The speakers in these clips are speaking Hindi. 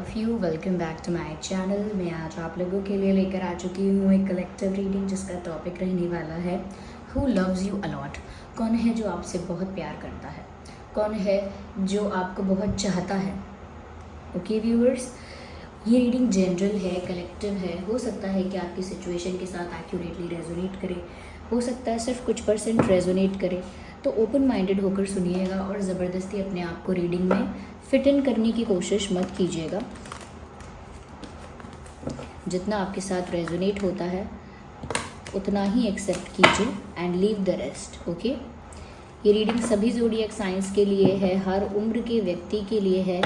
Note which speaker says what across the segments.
Speaker 1: Of you, welcome back to my channel. मैं आज आप लोगों के लिए लेकर आ चुकी हूँ एक कलेक्टिव रीडिंग जिसका टॉपिक रहने वाला है हु लव्स यू अलॉट। कौन है जो आपसे बहुत प्यार करता है, कौन है जो आपको बहुत चाहता है। ओके व्यूअर्स, ये रीडिंग जनरल है, कलेक्टिव है। हो सकता है कि आपकी सिचुएशन के साथ एक्यूरेटली रेजोनेट करे, हो सकता है सिर्फ कुछ % रेजोनेट करे। तो ओपन माइंडेड होकर सुनिएगा और ज़बरदस्ती अपने आप को रीडिंग में फिट इन करने की कोशिश मत कीजिएगा। जितना आपके साथ रेजोनेट होता है उतना ही एक्सेप्ट कीजिए and leave the rest. Okay, ये रीडिंग सभी ज़ोडिएक साइंस के लिए है, हर उम्र के व्यक्ति के लिए है,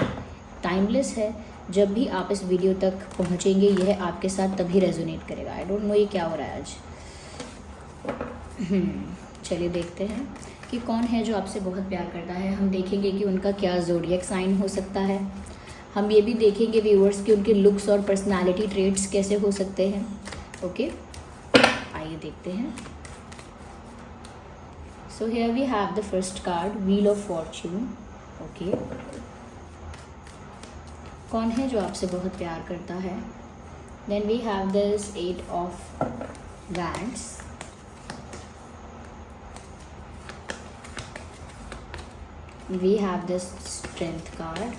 Speaker 1: टाइमलेस है। जब भी आप इस वीडियो तक पहुंचेंगे यह आपके साथ तभी रेजोनेट करेगा। आई डोंट नो ये क्या हो रहा है आज। चलिए देखते हैं कि कौन है जो आपसे बहुत प्यार करता है। हम देखेंगे कि उनका क्या ज़ोडिएक साइन हो सकता है। हम ये भी देखेंगे व्यूअर्स कि उनके लुक्स और पर्सनालिटी ट्रेट्स कैसे हो सकते हैं। ओके, आइए देखते हैं। So here we have the first card, wheel of fortune. Okay, कौन है जो आपसे बहुत प्यार करता है। Then we have this 8 of wands. We have this strength card.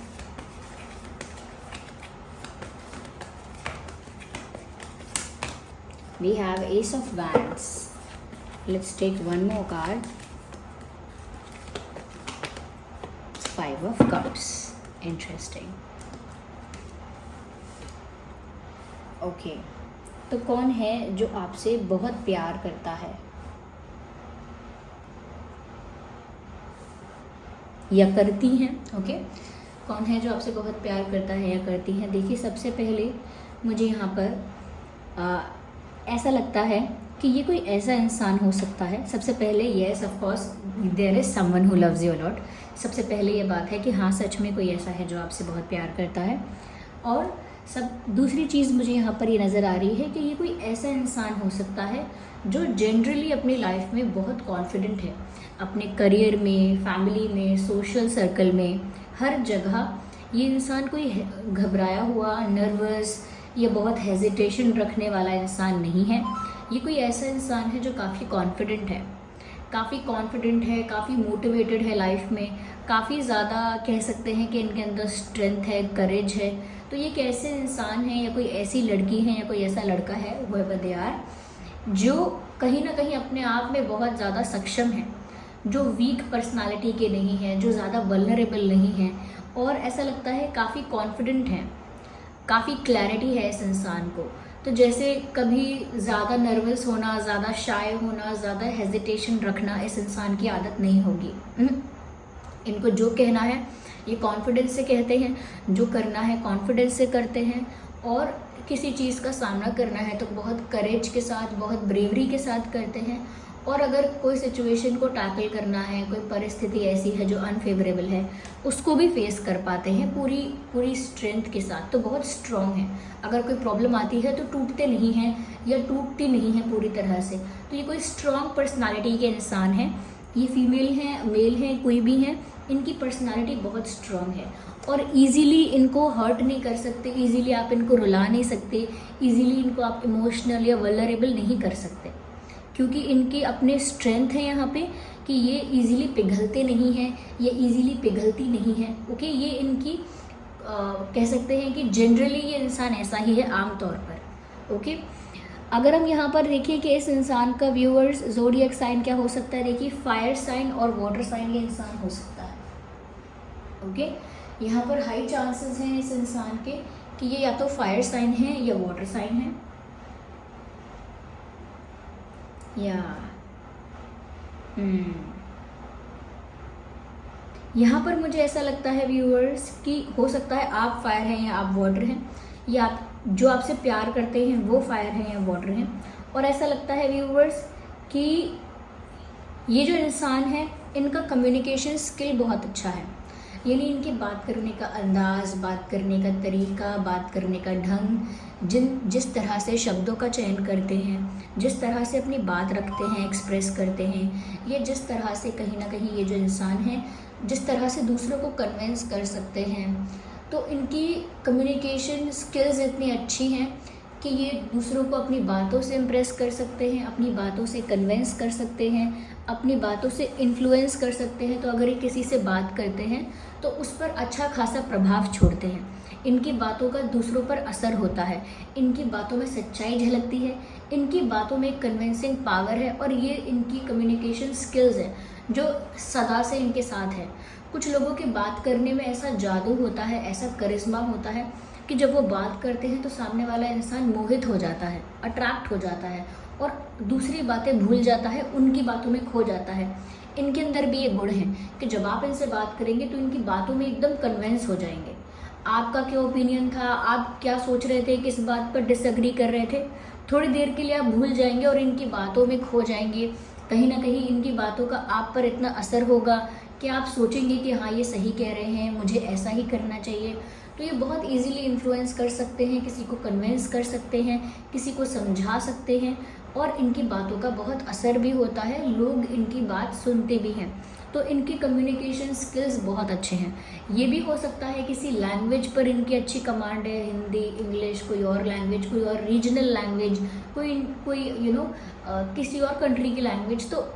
Speaker 1: We have ace of wands. Let's take one more card. 5 of cups. Interesting. Okay, तो कौन है जो आपसे बहुत प्यार करता है या करती हैं। ओके, कौन है जो आपसे बहुत प्यार करता है या करती हैं। देखिए, सबसे पहले मुझे यहाँ पर ऐसा लगता है कि ये कोई ऐसा इंसान हो सकता है। सबसे पहले yes, of course there is someone who loves you a lot. सबसे पहले ये बात है कि हाँ, सच में कोई ऐसा है जो आपसे बहुत प्यार करता है। और दूसरी चीज़ मुझे यहाँ पर ये नज़र आ रही है कि ये कोई ऐसा इंसान हो सकता है जो जनरली अपनी लाइफ में बहुत कॉन्फिडेंट है, अपने करियर में, फैमिली में, सोशल सर्कल में, हर जगह। ये इंसान कोई घबराया हुआ, नर्वस या बहुत हेजिटेशन रखने वाला इंसान नहीं है। ये कोई ऐसा इंसान है जो काफ़ी कॉन्फिडेंट है, काफ़ी मोटिवेटेड है लाइफ में, काफ़ी ज़्यादा कह सकते हैं कि इनके अंदर स्ट्रेंथ है, करेज है। तो ये कैसे इंसान है या कोई ऐसी लड़की है या कोई ऐसा लड़का है whoever they are, जो कहीं ना कहीं अपने आप में बहुत ज़्यादा सक्षम है, जो वीक पर्सनालिटी के नहीं हैं, जो ज़्यादा वल्नरेबल नहीं हैं, और ऐसा लगता है काफ़ी कॉन्फिडेंट हैं, काफ़ी क्लैरिटी है इस इंसान को। तो जैसे कभी ज़्यादा नर्वस होना, ज़्यादा शाय होना, ज़्यादा हेजिटेशन रखना इस इंसान की आदत नहीं होगी। इनको जो कहना है ये कॉन्फिडेंस से कहते हैं, जो करना है कॉन्फिडेंस से करते हैं, और किसी चीज़ का सामना करना है तो बहुत करेज के साथ, बहुत ब्रेवरी के साथ करते हैं। और अगर कोई सिचुएशन को टैकल करना है, कोई परिस्थिति ऐसी है जो अनफेवरेबल है, उसको भी फेस कर पाते हैं पूरी स्ट्रेंथ के साथ। तो बहुत स्ट्रॉन्ग है। अगर कोई प्रॉब्लम आती है तो टूटते नहीं हैं या टूटती नहीं है पूरी तरह से। तो ये कोई स्ट्रॉन्ग पर्सनालिटी के इंसान हैं। ये फीमेल हैं, मेल हैं, कोई भी हैं, इनकी पर्सनालिटी बहुत स्ट्रॉन्ग है और इजीली इनको हर्ट नहीं कर सकते, इजीली आप इनको रुला नहीं सकते, इजीली इनको आप इमोशनल या वल्नरेबल नहीं कर सकते, क्योंकि इनके अपने स्ट्रेंथ है यहाँ पे कि ये इजीली पिघलते नहीं हैं या इजीली पिघलती नहीं है। ओके, ये इनकी कह सकते हैं कि जनरली ये इंसान ऐसा ही है आमतौर पर। ओके, अगर हम यहाँ पर देखें कि इस इंसान का व्यूअर्स ज़ोडिएक साइन क्या हो सकता है। देखिए, फायर साइन और वाटर साइन ये इंसान हो सकता है। ओके, यहाँ पर हाई चांसेस हैं इस इंसान के कि ये या तो फायर साइन है या वाटर साइन है। या यहाँ पर मुझे ऐसा लगता है व्यूअर्स कि हो सकता है आप फायर हैं या आप वाटर हैं, या आप जो आपसे प्यार करते हैं वो फायर हैं या वाटर हैं। और ऐसा लगता है व्यूअर्स कि ये जो इंसान है इनका कम्युनिकेशन स्किल बहुत अच्छा है, यानी इनके बात करने का अंदाज़, बात करने का तरीका, बात करने का ढंग, जिस तरह से शब्दों का चयन करते हैं, जिस तरह से अपनी बात रखते हैं, एक्सप्रेस करते हैं, ये जिस तरह से कहीं ना कहीं ये जो इंसान है जिस तरह से दूसरों को कन्विंस कर सकते हैं, तो इनकी कम्युनिकेशन स्किल्स इतनी अच्छी हैं कि ये दूसरों को अपनी बातों से इम्प्रेस कर सकते हैं, अपनी बातों से कन्विंस कर सकते हैं, अपनी बातों से इन्फ्लुएंस कर सकते हैं। तो अगर ये किसी से बात करते हैं तो उस पर अच्छा खासा प्रभाव छोड़ते हैं। इनकी बातों का दूसरों पर असर होता है, इनकी बातों में सच्चाई झलकती है, इनकी बातों में एक कन्विंसिंग पावर है, और ये इनकी कम्युनिकेशन स्किल्स है जो सदा से इनके साथ है। कुछ लोगों की बात करने में ऐसा जादू होता है, ऐसा करिश्मा होता है कि जब वो बात करते हैं तो सामने वाला इंसान मोहित हो जाता है, अट्रैक्ट हो जाता है और दूसरी बातें भूल जाता है, उनकी बातों में खो जाता है। इनके अंदर भी ये गुण है कि जब आप इनसे बात करेंगे तो इनकी बातों में एकदम कन्विंस हो जाएंगे। आपका क्या ओपिनियन था, आप क्या सोच रहे थे, किस बात पर डिसएग्री कर रहे थे, थोड़ी देर के लिए आप भूल जाएंगे और इनकी बातों में खो जाएंगे। कहीं ना कहीं इनकी बातों का आप पर इतना असर होगा कि आप सोचेंगे कि हाँ ये सही कह रहे हैं, मुझे ऐसा ही करना चाहिए। तो ये बहुत इजीली इन्फ्लुएंस कर सकते हैं, किसी को कन्विंस कर सकते हैं, किसी को समझा सकते हैं, और इनकी बातों का बहुत असर भी होता है, लोग इनकी बात सुनते भी हैं। तो इनकी कम्युनिकेशन स्किल्स बहुत अच्छे हैं। ये भी हो सकता है किसी लैंग्वेज पर इनकी अच्छी कमांड है, हिंदी, इंग्लिश, कोई और लैंग्वेज, कोई और रीजनल लैंग्वेज, कोई किसी और कंट्री की लैंग्वेज। तो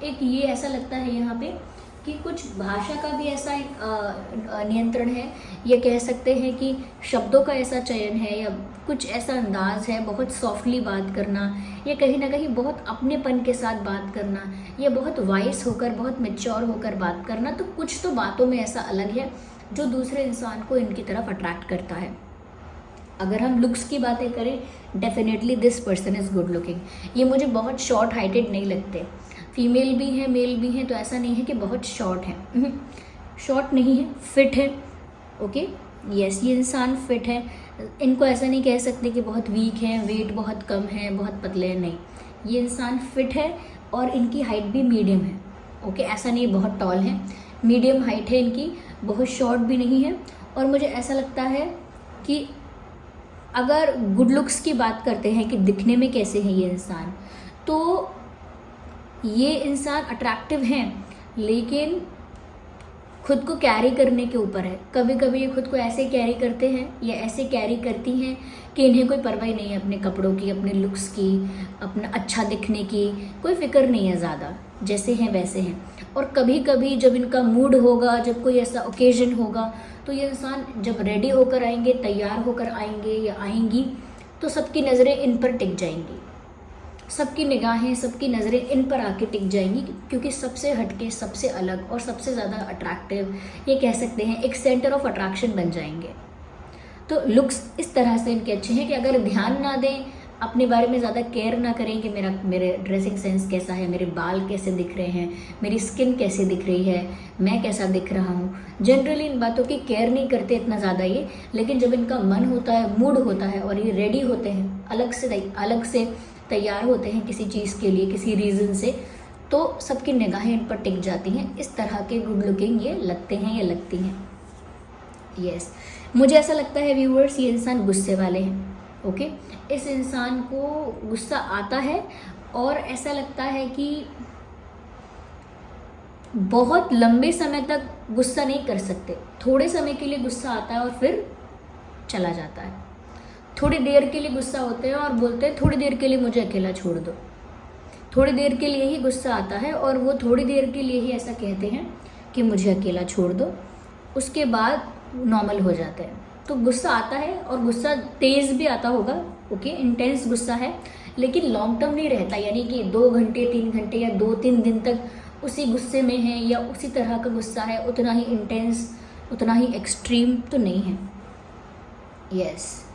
Speaker 1: एक ये ऐसा लगता है यहाँ पे कि कुछ भाषा का भी ऐसा एक नियंत्रण है, ये कह सकते हैं कि शब्दों का ऐसा चयन है, या कुछ ऐसा अंदाज है, बहुत सॉफ्टली बात करना, या कहीं ना कहीं बहुत अपनेपन के साथ बात करना, या बहुत वाइस होकर, बहुत मैच्योर होकर बात करना। तो कुछ तो बातों में ऐसा अलग है जो दूसरे इंसान को इनकी तरफ अट्रैक्ट करता है। अगर हम लुक्स की बातें करें, definitely this person is good looking. ये मुझे बहुत शॉर्ट हाइटेड नहीं लगते, फीमेल भी हैं मेल भी हैं, तो ऐसा नहीं है कि बहुत शॉर्ट है, शॉर्ट नहीं है, फिट है। ओके, यस, ये इंसान फिट है। इनको ऐसा नहीं कह सकते कि बहुत वीक है, वेट बहुत कम है, बहुत पतले हैं, नहीं, ये इंसान फिट है और इनकी हाइट भी मीडियम है। ओके, ऐसा नहीं बहुत टॉल है, मीडियम हाइट है इनकी, बहुत शॉर्ट भी नहीं है। और मुझे ऐसा लगता है कि अगर गुड लुक्स की बात करते हैं कि दिखने में कैसे है ये इंसान, तो ये इंसान अट्रैक्टिव हैं, लेकिन खुद को कैरी करने के ऊपर है। कभी कभी ये खुद को ऐसे कैरी करते हैं या ऐसे कैरी करती हैं कि इन्हें कोई परवाह नहीं है अपने कपड़ों की, अपने लुक्स की, अपना अच्छा दिखने की, कोई फिक्र नहीं है ज़्यादा, जैसे हैं वैसे हैं। और कभी कभी जब इनका मूड होगा, जब कोई ऐसा ओकेजन होगा, तो ये इंसान जब रेडी होकर आएंगे, तैयार होकर आएंगे या आएंगी, तो सबकी नज़रें इन पर टिक जाएंगी, सबकी निगाहें, सबकी नज़रें इन पर आके टिक जाएंगी, क्योंकि सबसे हटके, सबसे अलग और सबसे ज़्यादा अट्रैक्टिव, ये कह सकते हैं एक सेंटर ऑफ अट्रैक्शन बन जाएंगे। तो लुक्स इस तरह से इनके अच्छे हैं कि अगर ध्यान ना दें, अपने बारे में ज़्यादा केयर ना करें कि मेरे ड्रेसिंग सेंस कैसा है, मेरे बाल कैसे दिख रहे हैं, मेरी स्किन कैसे दिख रही है, मैं कैसा दिख रहा हूँ, जनरली इन बातों की केयर नहीं करते इतना ज़्यादा ये। लेकिन जब इनका मन होता है, मूड होता है और ये रेडी होते हैं, अलग से तैयार होते हैं किसी चीज़ के लिए, किसी रीज़न से, तो सबकी निगाहें इन पर टिक जाती हैं। इस तरह के गुड लुकिंग ये लगते हैं या लगती हैं। यस, मुझे ऐसा लगता है व्यूअर्स, ये इंसान गुस्से वाले हैं। ओके, इस इंसान को गुस्सा आता है और ऐसा लगता है कि बहुत लंबे समय तक गुस्सा नहीं कर सकते, थोड़े समय के लिए गुस्सा आता है और फिर चला जाता है। थोड़ी देर के लिए गुस्सा होते हैं और बोलते हैं थोड़ी देर के लिए मुझे अकेला छोड़ दो। थोड़ी देर के लिए ही गुस्सा आता है और वो थोड़ी देर के लिए ही ऐसा कहते हैं कि मुझे अकेला छोड़ दो, उसके बाद नॉर्मल हो जाते हैं। तो गुस्सा आता है और गुस्सा तेज़ भी आता होगा, ओके, इंटेंस गुस्सा है, लेकिन लॉन्ग टर्म नहीं रहता, यानी कि 2 घंटे 3 घंटे या 2-3 दिन तक उसी गुस्से में है या उसी तरह का गुस्सा है, उतना ही इंटेंस, उतना ही एक्सट्रीम तो नहीं है। यस,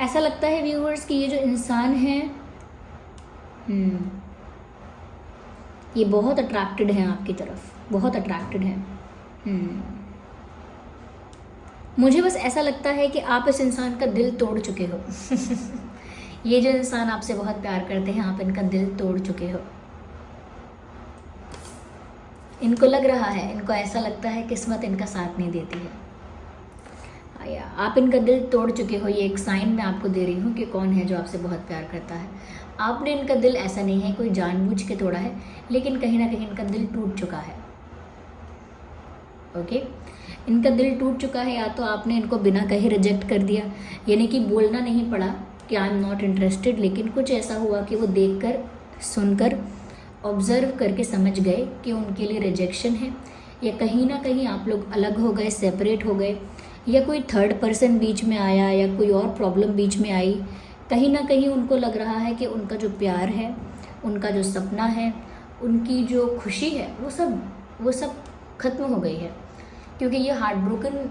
Speaker 1: ऐसा लगता है व्यूअर्स कि ये जो इंसान है ये बहुत अट्रैक्टेड हैं आपकी तरफ, बहुत अट्रैक्टेड हैं। मुझे बस ऐसा लगता है कि आप इस इंसान का दिल तोड़ चुके हो। ये जो इंसान आपसे बहुत प्यार करते हैं, आप इनका दिल तोड़ चुके हो। इनको लग रहा है, इनको ऐसा लगता है किस्मत इनका साथ नहीं देती है, आप इनका दिल तोड़ चुके हो। ये एक साइन मैं आपको दे रही हूँ कि कौन है जो आपसे बहुत प्यार करता है। आपने इनका दिल, ऐसा नहीं है कोई जानबूझ के तोड़ा है, लेकिन कहीं ना कहीं इनका दिल टूट चुका है। ओके। इनका दिल टूट चुका है, या तो आपने इनको बिना कहे रिजेक्ट कर दिया, यानी कि बोलना नहीं पड़ा कि आई एम नॉट इंटरेस्टेड, लेकिन कुछ ऐसा हुआ कि वो देखकर, सुनकर, ऑब्जर्व करके समझ गए कि उनके लिए रिजेक्शन है, या कहीं ना कहीं आप लोग अलग हो गए, सेपरेट हो गए, या कोई थर्ड पर्सन बीच में आया, या कोई और प्रॉब्लम बीच में आई। कहीं ना कहीं उनको लग रहा है कि उनका जो प्यार है, उनका जो सपना है, उनकी जो खुशी है, वो सब खत्म हो गई है। क्योंकि ये हार्ट ब्रोकन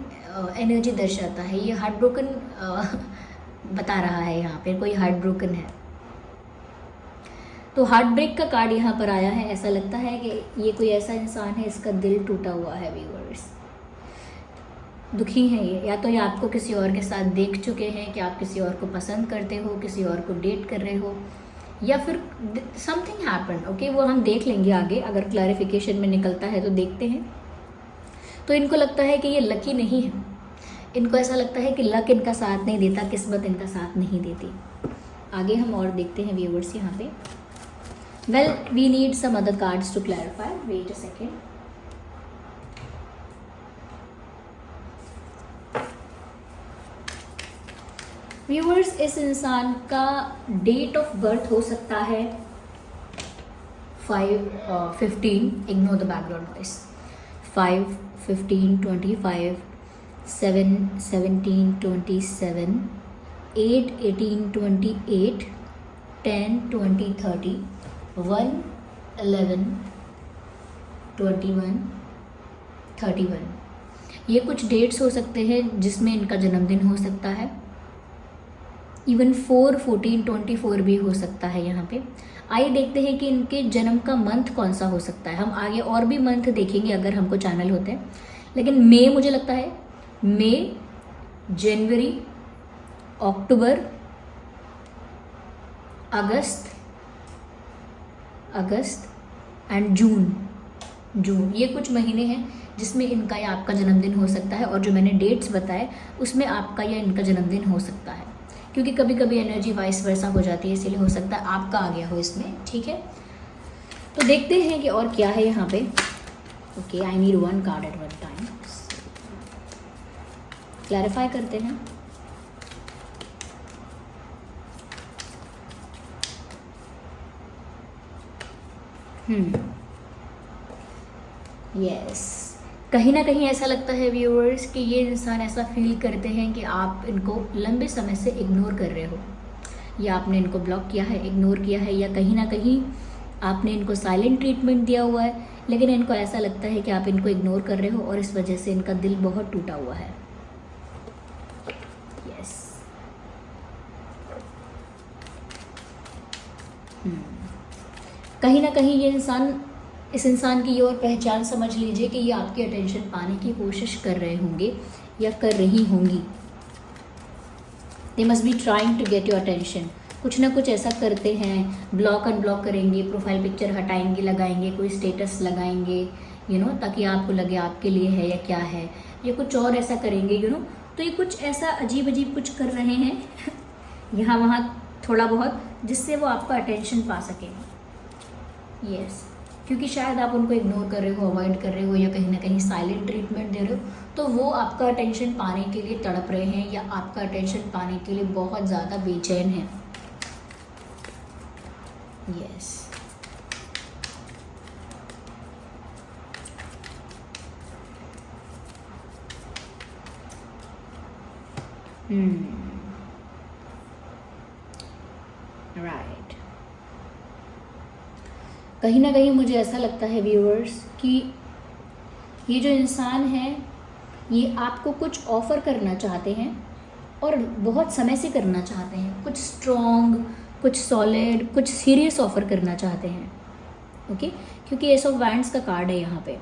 Speaker 1: एनर्जी दर्शाता है, ये हार्ट ब्रोकन बता रहा है, यहाँ पे कोई हार्ट ब्रोकन है। तो हार्ट ब्रेक का कार्ड यहाँ पर आया है। ऐसा लगता है कि ये कोई ऐसा इंसान है, इसका दिल टूटा हुआ है व्यूअर्स, दुखी हैं ये, या तो ये आपको किसी और के साथ देख चुके हैं कि आप किसी और को पसंद करते हो, किसी और को डेट कर रहे हो, या फिर समथिंग हैपन। ओके, वो हम देख लेंगे आगे, अगर क्लैरिफिकेशन में निकलता है तो देखते हैं। तो इनको लगता है कि ये लकी नहीं है, इनको ऐसा लगता है कि लक इनका साथ नहीं देता, किस्मत इनका साथ नहीं देती। आगे हम और देखते हैं व्यूअर्स यहाँ पे। Well, we need some other cards to clarify, wait a second. Viewers, इस इंसान का डेट ऑफ बर्थ हो सकता है 5-15, इग्नोर द बैकग्राउंड वॉइस, 5-15-25, 7-17-27, 8-18-28, 10-20-30, 1-11-21, 31। ये कुछ डेट्स हो सकते हैं जिसमें इनका जन्मदिन हो सकता है। इवन 4-14-24 भी हो सकता है यहाँ पे। आइए देखते हैं कि इनके जन्म का मंथ कौन सा हो सकता है। हम आगे और भी मंथ देखेंगे अगर हमको चैनल होते हैं, लेकिन मई, मुझे लगता है मई, जनवरी, अक्टूबर, अगस्त एंड जून, ये कुछ महीने हैं जिसमें इनका या आपका जन्मदिन हो सकता है। और जो मैंने डेट्स बताए उसमें आपका या इनका जन्मदिन हो सकता है, क्योंकि कभी कभी एनर्जी वाइस वर्सा हो जाती है, इसीलिए हो सकता है आपका आ गया हो इसमें। ठीक है, तो देखते हैं कि और क्या है यहाँ पे। Okay, I need one card at one time, clarify करते हैं। यस, कहीं ना कहीं ऐसा लगता है व्यूअर्स कि ये इंसान ऐसा फील करते हैं कि आप इनको लंबे समय से इग्नोर कर रहे हो, या आपने इनको ब्लॉक किया है, इग्नोर किया है, या कहीं ना कहीं आपने इनको साइलेंट ट्रीटमेंट दिया हुआ है, लेकिन इनको ऐसा लगता है कि आप इनको इग्नोर कर रहे हो और इस वजह से इनका दिल बहुत टूटा हुआ है। यस, कहीं ना कहीं ये इंसान, इस इंसान की ये और पहचान समझ लीजिए कि ये आपकी अटेंशन पाने की कोशिश कर रहे होंगे या कर रही होंगी। They must be trying to get your attention. कुछ ना कुछ ऐसा करते हैं, ब्लॉक अनब्लॉक करेंगे, प्रोफाइल पिक्चर हटाएंगे, लगाएंगे, कोई स्टेटस लगाएंगे, ताकि आपको लगे आपके लिए है या क्या है, या कुछ और ऐसा करेंगे, तो ये कुछ ऐसा अजीब अजीब कुछ कर रहे हैं यहाँ वहाँ थोड़ा बहुत, जिससे वो आपका अटेंशन पा सकें। यस, क्योंकि शायद आप उनको इग्नोर कर रहे हो, अवॉइड कर रहे हो, या कहीं ना कहीं साइलेंट ट्रीटमेंट दे रहे हो, तो वो आपका अटेंशन पाने के लिए तड़प रहे हैं, या आपका अटेंशन पाने के लिए बहुत ज़्यादा बेचैन हैं। Yes, right. कहीं ना कहीं मुझे ऐसा लगता है व्यूअर्स कि ये जो इंसान है, ये आपको कुछ ऑफ़र करना चाहते हैं और बहुत समय से करना चाहते हैं, कुछ स्ट्रॉन्ग, कुछ सॉलिड, कुछ सीरियस ऑफ़र करना चाहते हैं। ओके, क्योंकि एस ऑफ वैंड्स का कार्ड है यहाँ पे।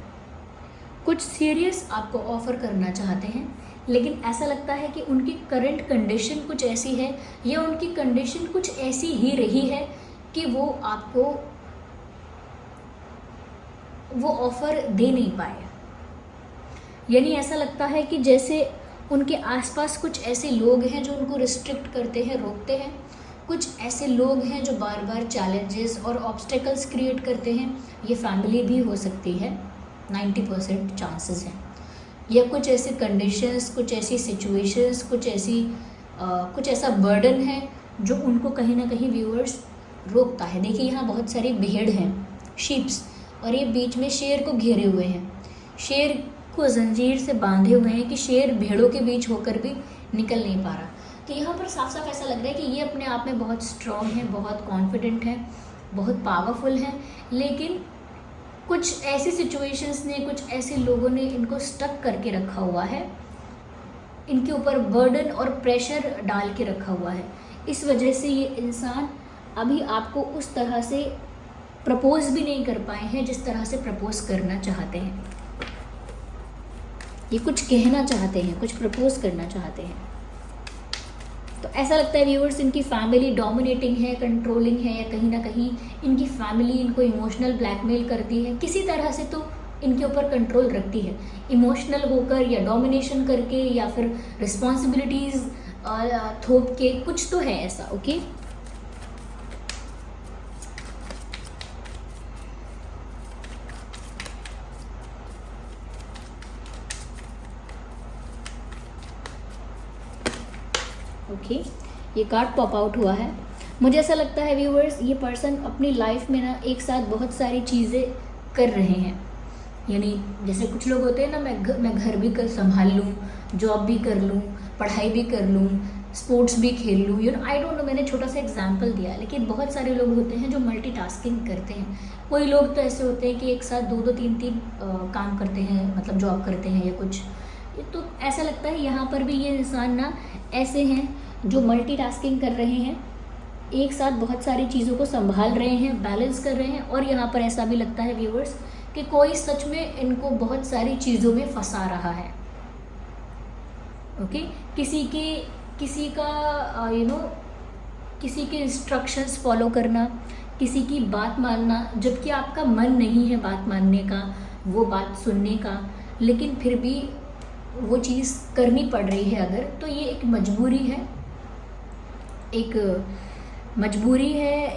Speaker 1: कुछ सीरियस आपको ऑफ़र करना चाहते हैं, लेकिन ऐसा लगता है कि उनकी करंट कंडीशन कुछ ऐसी है, या उनकी कंडीशन कुछ ऐसी ही रही है कि वो आपको वो ऑफ़र दे नहीं पाए। यानी ऐसा लगता है कि जैसे उनके आसपास कुछ ऐसे लोग हैं जो उनको रिस्ट्रिक्ट करते हैं, रोकते हैं, कुछ ऐसे लोग हैं जो बार बार चैलेंजेस और ऑब्स्टेकल्स क्रिएट करते हैं। ये फैमिली भी हो सकती है, 90% चांसेस हैं। या कुछ ऐसे कंडीशंस, कुछ ऐसी सिचुएशंस, कुछ ऐसा बर्डन है जो उनको कहीं ना कहीं व्यूअर्स रोकता है। देखिए यहाँ बहुत सारी भेड़ हैं, शीप्स, और ये बीच में शेर को घेरे हुए हैं, शेर को जंजीर से बांधे हुए हैं कि शेर भेड़ों के बीच होकर भी निकल नहीं पा रहा। तो यहाँ पर साफ साफ ऐसा लग रहा है कि ये अपने आप में बहुत स्ट्रॉन्ग है, बहुत कॉन्फिडेंट है, बहुत पावरफुल है, लेकिन कुछ ऐसी सिचुएशंस ने, कुछ ऐसे लोगों ने इनको स्टक करके रखा हुआ है, इनके ऊपर बर्डन और प्रेशर डाल के रखा हुआ है। इस वजह से ये इंसान अभी आपको उस तरह से प्रपोज भी नहीं कर पाए हैं जिस तरह से प्रपोज करना चाहते हैं। ये कुछ कहना चाहते हैं, कुछ प्रपोज करना चाहते हैं। तो ऐसा लगता है व्यूअर्स इनकी फैमिली डोमिनेटिंग है, कंट्रोलिंग है, या कहीं ना कहीं इनकी फैमिली इनको इमोशनल ब्लैकमेल करती है, किसी तरह से तो इनके ऊपर कंट्रोल रखती है, इमोशनल होकर या डोमिनेशन करके या फिर रिस्पॉन्सिबिलिटीज़ थोप के, कुछ तो है ऐसा। ओके, ओके, ये कार्ड पॉप आउट हुआ है। मुझे ऐसा लगता है व्यूअर्स ये पर्सन अपनी लाइफ में ना एक साथ बहुत सारी चीज़ें कर रहे हैं। यानी जैसे कुछ लोग होते हैं ना, मैं घर भी कर संभाल लूँ, जॉब भी कर लूँ, पढ़ाई भी कर लूँ, स्पोर्ट्स भी खेल लूँ, you know, I don't know, मैंने छोटा सा एग्जांपल दिया। लेकिन बहुत सारे लोग होते हैं जो मल्टीटास्किंग करते हैं। कोई लोग तो ऐसे होते हैं कि एक साथ दो दो तीन तीन काम करते हैं, मतलब जॉब करते हैं या कुछ। तो ऐसा लगता है यहाँ पर भी ये इंसान ना ऐसे हैं जो मल्टीटास्किंग कर रहे हैं, एक साथ बहुत सारी चीज़ों को संभाल रहे हैं, बैलेंस कर रहे हैं। और यहाँ पर ऐसा भी लगता है व्यूअर्स कि कोई सच में इनको बहुत सारी चीज़ों में फंसा रहा है। ओके, किसी का यू नो किसी के इंस्ट्रक्शंस फॉलो करना, किसी की बात मानना, जबकि आपका मन नहीं है बात मानने का, वो बात सुनने का, लेकिन फिर भी वो चीज़ करनी पड़ रही है अगर, तो ये एक मजबूरी है,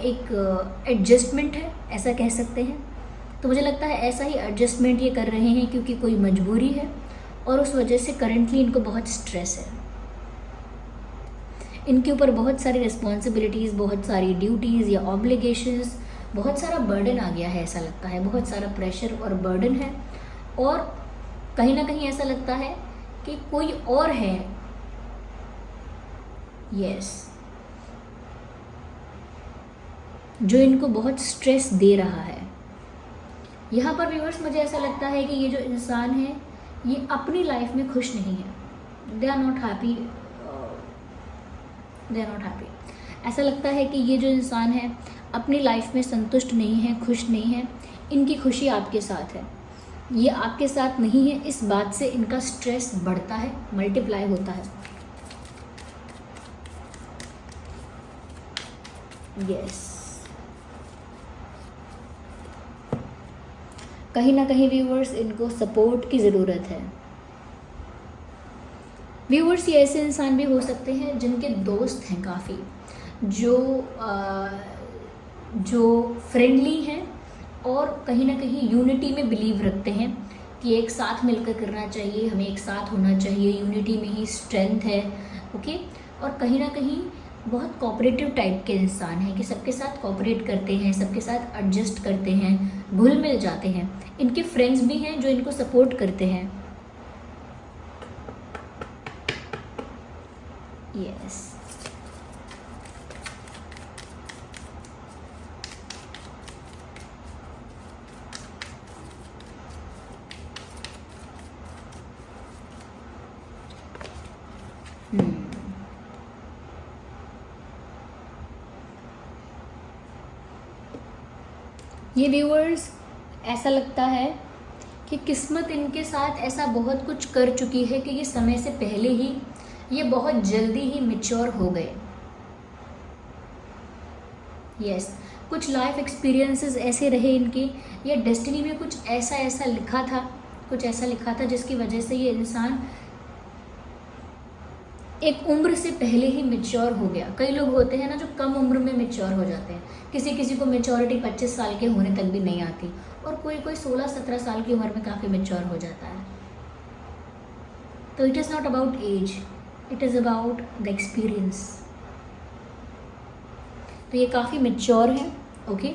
Speaker 1: एक एडजस्टमेंट है, ऐसा कह सकते हैं। तो मुझे लगता है ऐसा ही एडजस्टमेंट ये कर रहे हैं क्योंकि कोई मजबूरी है और उस वजह से करंटली इनको बहुत स्ट्रेस है। इनके ऊपर बहुत सारी रिस्पॉन्सिबिलिटीज़, बहुत सारी ड्यूटीज़ या ऑब्लिगेशंस, बहुत सारा बर्डन आ गया है, ऐसा लगता है, बहुत सारा प्रेशर और बर्डन है। और कहीं ना कहीं ऐसा लगता है कि कोई और है, यस, जो इनको बहुत स्ट्रेस दे रहा है। यहाँ पर व्यूअर्स मुझे ऐसा लगता है कि ये जो इंसान है ये अपनी लाइफ में खुश नहीं है, दे आर नॉट हैप्पी, ऐसा लगता है कि ये जो इंसान है अपनी लाइफ में संतुष्ट नहीं है, खुश नहीं है। इनकी खुशी आपके साथ है, ये आपके साथ नहीं है, इस बात से इनका स्ट्रेस बढ़ता है, मल्टीप्लाई होता है। यस, कहीं ना कहीं व्यूअर्स इनको सपोर्ट की ज़रूरत है। व्यूअर्स ये ऐसे इंसान भी हो सकते हैं जिनके दोस्त हैं काफ़ी, जो फ्रेंडली हैं और कहीं ना कहीं यूनिटी में बिलीव रखते हैं कि एक साथ मिलकर करना चाहिए, हमें एक साथ होना चाहिए, यूनिटी में ही स्ट्रेंथ है। ओके, और कहीं ना कहीं बहुत कोऑपरेटिव टाइप के इंसान हैं कि सबके साथ कोऑपरेट करते हैं, सबके साथ एडजस्ट करते हैं, घुल मिल जाते हैं। इनके फ्रेंड्स भी हैं जो इनको सपोर्ट करते हैं। यस, ये व्यूअर्स ऐसा लगता है कि किस्मत इनके साथ ऐसा बहुत कुछ कर चुकी है कि ये समय से पहले ही, ये बहुत जल्दी ही मैच्योर हो गए। यस, कुछ लाइफ एक्सपीरियंसेस ऐसे रहे इनके, या डेस्टिनी में कुछ ऐसा लिखा था जिसकी वजह से ये इंसान एक उम्र से पहले ही मैच्योर हो गया। कई लोग होते हैं ना जो कम उम्र में मैच्योर हो जाते हैं, किसी को मैच्योरिटी 25 साल के होने तक भी नहीं आती, और कोई 16-17 साल की उम्र में काफ़ी मैच्योर हो जाता है। तो it is not about age, it is about the experience. तो ये काफ़ी मेच्योर है, ओके।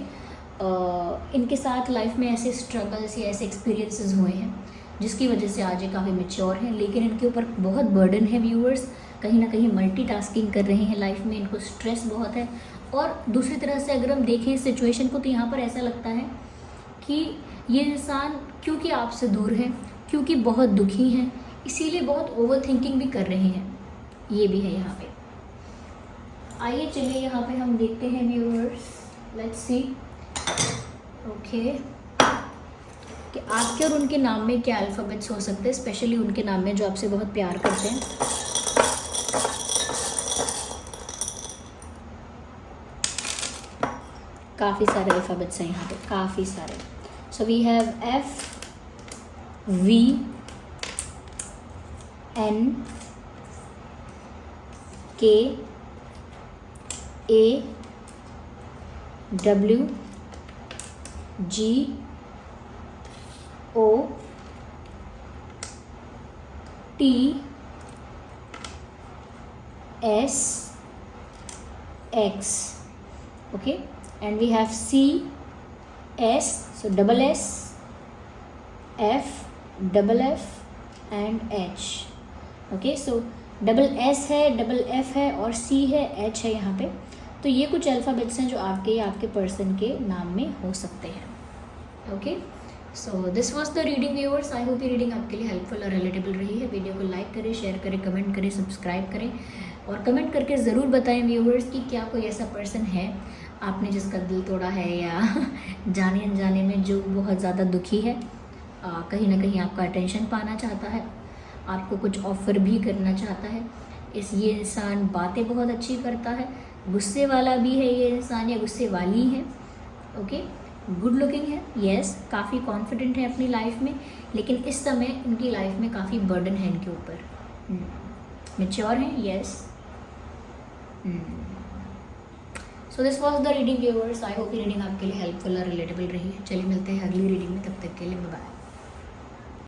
Speaker 1: इनके साथ लाइफ में ऐसे स्ट्रगल्स या ऐसे एक्सपीरियंसेस हुए हैं जिसकी वजह से आज ये काफ़ी मेच्योर हैं, लेकिन इनके ऊपर बहुत बर्डन है व्यूअर्स। कहीं ना कहीं मल्टीटास्किंग कर रहे हैं लाइफ में, इनको स्ट्रेस बहुत है। और दूसरी तरह से अगर हम देखें इस सिचुएशन को, तो यहाँ पर ऐसा लगता है कि ये इंसान क्योंकि आपसे दूर है, क्योंकि बहुत दुखी हैं, इसीलिए बहुत ओवर थिंकिंग भी कर रहे हैं, ये भी है यहाँ पे। आइए चलिए यहाँ पे हम देखते हैं व्यूअर्स, लेट्स सी, ओके, कि आपके और उनके नाम में क्या अल्फ़ाबेट्स हो सकते हैं, स्पेशली उनके नाम में जो आपसे बहुत प्यार करते हैं। काफ़ी सारे अल्फ़ाबेट्स हैं यहाँ पे, काफ़ी सारे। So we have F, V, N, K, A, W, G, O, T, S, X, okay, and we have C, S, so double S, F, double F and H, okay, so double S है, डबल F है और C है, H है यहाँ पे। तो ये कुछ अल्फ़ाबेट्स हैं जो आपके या आपके पर्सन के नाम में हो सकते हैं, okay. So this was the reading viewers. I hope ये रीडिंग आपके लिए हेल्पफुल और रिलेटेबल रही है। वीडियो को लाइक करें, शेयर करें, कमेंट करें, सब्सक्राइब करें और कमेंट करके ज़रूर बताएं व्यूअर्स कि क्या कोई ऐसा पर्सन है आपने जिसका दिल तोड़ा है या जाने अनजाने में जो बहुत ज़्यादा दुखी है, कहीं ना कहीं आपका अटेंशन पाना चाहता है, आपको कुछ ऑफ़र भी करना चाहता है। ये इंसान बातें बहुत अच्छी करता है, गुस्से वाला भी है ये इंसान या गुस्से वाली है, ओके। गुड लुकिंग है, यस, काफ़ी कॉन्फिडेंट है अपनी लाइफ में, लेकिन इस समय उनकी लाइफ में काफ़ी बर्डन है इनके ऊपर। मैच्योर हैं, yes. So this was the reading viewers. I hope ये रीडिंग आपके लिए हेल्पफुल और रिलेटेबल रही है। चलिए मिलते हैं अगली रीडिंग में, तब तक के लिए बाय।